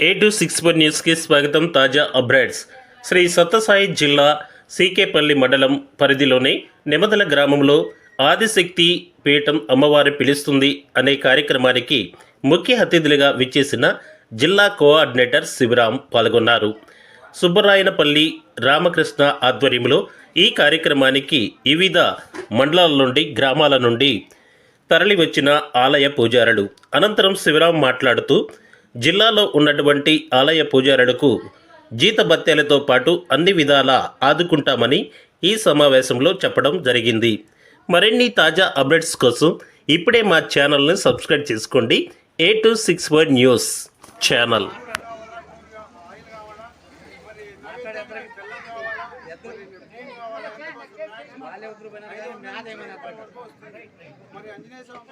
A261 న్యూస్కి స్వాగతం. తాజా అప్డేట్స్. శ్రీ సత్యసాయి జిల్లా సీకేపల్లి మండలం పరిధిలోని నెమదల గ్రామంలో ఆదిశక్తి పీఠం అమ్మవారి పిలుస్తుంది అనే కార్యక్రమానికి ముఖ్య అతిథులుగా విచ్చేసిన జిల్లా కోఆర్డినేటర్ శివరాం పాల్గొన్నారు. సుబ్బరాయనపల్లి రామకృష్ణ ఆధ్వర్యంలో ఈ కార్యక్రమానికి వివిధ మండలాల నుండి గ్రామాల నుండి తరలివచ్చిన ఆలయ పూజారులు. అనంతరం శివరాం మాట్లాడుతూ జిల్లాలో ఉన్నటువంటి ఆలయ పూజారులకు జీతభత్యాలతో పాటు అన్ని విధాలా ఆదుకుంటామని ఈ సమావేశంలో చెప్పడం జరిగింది. మరిన్ని తాజా అప్డేట్స్ కోసం ఇప్పుడే మా ఛానల్ని సబ్స్క్రైబ్ చేసుకోండి. A261 news channel. మరి ఆంజనేయ స్వామి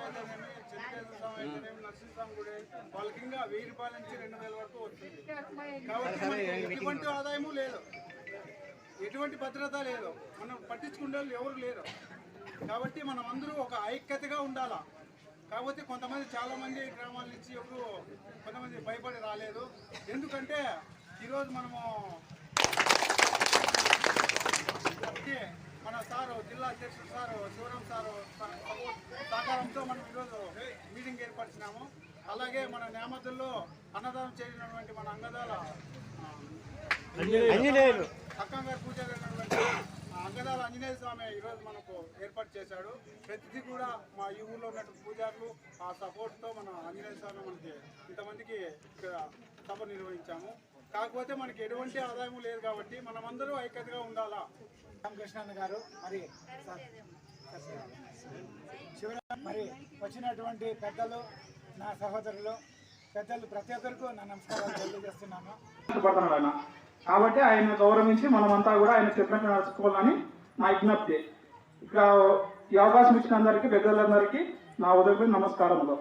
నరసింహస్వామి కూడా వాళ్ళకి ఇంకా 1000 రూపాయల నుంచి 2000 వరకు వస్తుంది. కాబట్టి ఎటువంటి ఆదాయము లేదు, ఎటువంటి భద్రత లేదు, మనం పట్టించుకునే వాళ్ళు ఎవరు లేరు. కాబట్టి మనం అందరూ ఒక ఐక్యతగా ఉండాలా. కాకపోతే కొంతమంది చాలామంది గ్రామాల నుంచి ఎవరు కొంతమంది భయపడి రాలేదు. ఎందుకంటే ఈరోజు మనము మన సారు జిల్లా అధ్యక్షుడు సారు శివరాం సారు సహకారంతో మనం ఈరోజు మీటింగ్ ఏర్పరిచినాము. అలాగే మన నేమదుల్లో అన్నదానం చేసినటువంటి మన అంగదాల అక్కంగారు పూజ అయినటువంటి అంగదాల ఆంజనేయ స్వామి ఈరోజు మనకు ఏర్పాటు చేశాడు. ప్రతిదీ కూడా మా ఈ ఊళ్ళో ఉన్నటువంటి పూజారులు ఆ సపోర్ట్తో మన ఆంజనేయ స్వామి మనకి ఇంతమందికి ఇక్కడ సభ నిర్వహించాము. కాకపోతే మనకి ఎటువంటి ఆదాయం లేదు కాబట్టి మనమందరూ ఐక్యతగా ఉండాలా. రామకృష్ణ గారు మరి శివరాం మరి వచ్చినటువంటి పెద్దలు, నా సహోదరులు, పెద్దలు ప్రతి ఒక్కరికి నా నమస్కారాలు తెలియజేస్తున్నాను. కాబట్టి ఆయన గౌరవించి మనమంతా కూడా ఆయన చెప్పినట్టు నడుచుకోవాలని నా విజ్ఞప్తి. ఇక్కడ ఈ అవకాశం ఇచ్చిన అందరికీ, పెద్దలందరికీ నా ఉదయం నమస్కారములు.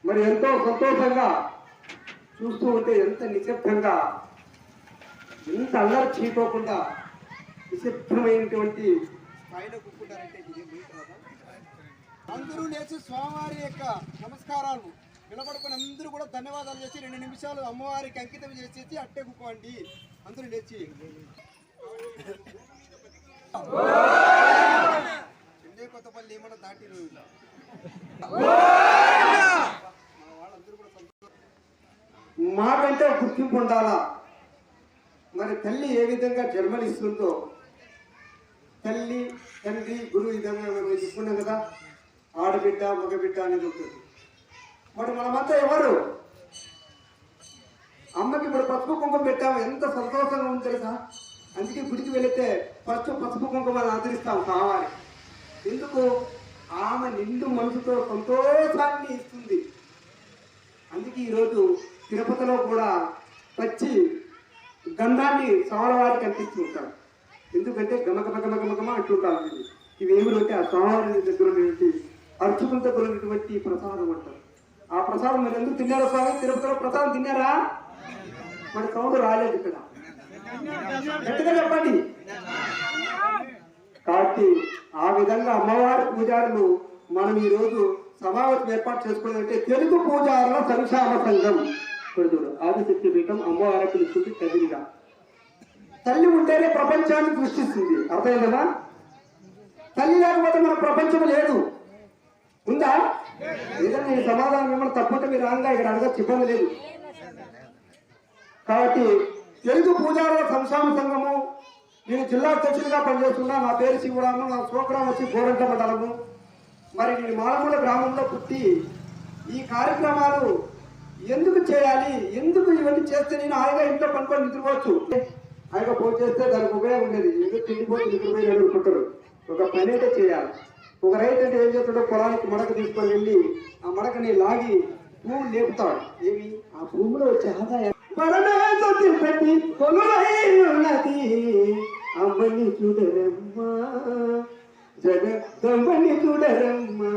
మరి ఎంతో సంతోషంగా చూస్తూ ఉంటే, ఎంత నిశ్శబ్దంగా, ఎంత అల్లరి చేయకోకుండా నిశ్శబ్దమైనటువంటి స్థాయిలో కూర్చుంటారంటే అందరూ లేచి స్వామివారి యొక్క నమస్కారాలు నిలబడుకుని అందరూ కూడా ధన్యవాదాలు చేసి 2 నిమిషాలు అమ్మవారికి అంకితం చేసేసి అట్టే కూకోండి. అందరూ లేచి చెన్నై కొత్తపల్లి ఏమన్నా దాటి మాకంటే గుర్తింపు ఉండాలా. మరి తల్లి ఏ విధంగా జన్మనిస్తుందో, తల్లి తండ్రి గురువు విధంగా మనం చెప్పుకున్నాం కదా, ఆడబిడ్డ మగబిడ్డ అనేది ఉంటుంది. మరి మనమంతా ఎవరు? అమ్మకి ఇప్పుడు పసుపు కుంకుమ పెట్టాము, ఎంత సంతోషంగా ఉంది తెలుసా. అందుకే గుడికి వెళితే ఫస్ట్ పసుపు కుంకుమని ఆదరిస్తాం కావాలి. ఎందుకు? ఆమె నిండు మనసుతో సంతోషాన్ని ఇస్తుంది. అందుకే ఈరోజు తిరుపతిలో కూడా పచ్చి గంధాన్ని స్వామివారికి అంటిస్తూ ఉంటారు. ఎందుకంటే గమగమగమగమగమ అంటుంటారు. ఇవేమి అంటే ఆ స్వామివారి దగ్గర ఉన్నటువంటి అర్చకుల దగ్గర ఉన్నటువంటి ప్రసాదం అంటారు. ఆ ప్రసాదం మీరు ఎందుకు తిన్నారా స్వామి? తిరుపతిలో ప్రసాదం తిన్నారా? మన సౌండ్ రాలేదు ఇక్కడ, గట్టిగా చెప్పండి. కాబట్టి ఆ విధంగా అమ్మవారి పూజారులు మనం ఈరోజు సమావేశం ఏర్పాటు చేసుకున్నదంటే తెలుగు పూజారుల సంక్షేమ సంఘం కొడుతుడు ఆదిశక్తి పీఠం అమ్మవారి పిలుస్తుంది. కదిలిగా తల్లి ఉంటేనే ప్రపంచాన్ని సృష్టిస్తుంది. అర్థమైందా? తల్లి లేకపోతే మన ప్రపంచం లేదు. ఉందా? ఏదైనా ఈ సమాధానం మిమ్మల్ని తప్పక మీరు రాగా ఇక్కడ అడగచ్చు, ఇబ్బంది లేదు. కాబట్టి తెలుగు పూజారుల సంక్షేమ సంఘము, నేను జిల్లా అధ్యక్షుడిగా పనిచేస్తున్నా. నా పేరు శివరాము, నా స్వగ్రామం వచ్చి గోరంట మండలము. మరి నేను మాలమూల గ్రామంలో పుట్టి ఈ కార్యక్రమాలు ఎందుకు చేయాలి, ఎందుకు ఇవన్నీ చేస్తే నేను హాయిగా ఇంట్లో పనుకొని నిద్రపోవచ్చు. హాయిగా ఫోన్ చేస్తే దానికి ఉపయోగం ఉండేది. ఎందుకు తిండిపోయి నిద్రపోయి అనుకుంటారు. ఒక పని అయితే చేయాలి. ఒక రైతు అంటే ఏం చేస్తాడో, పొలానికి మడక తీసుకొని వెళ్ళి ఆ మడకని లాగి పువ్వు లేపుతాడు. ఏమి? ఆ పువ్వులో వచ్చే ఆదాయం పెట్టి కొలువైనది అమ్మని చూడరమ్మా, జగదమ్మని చూడరమ్మా.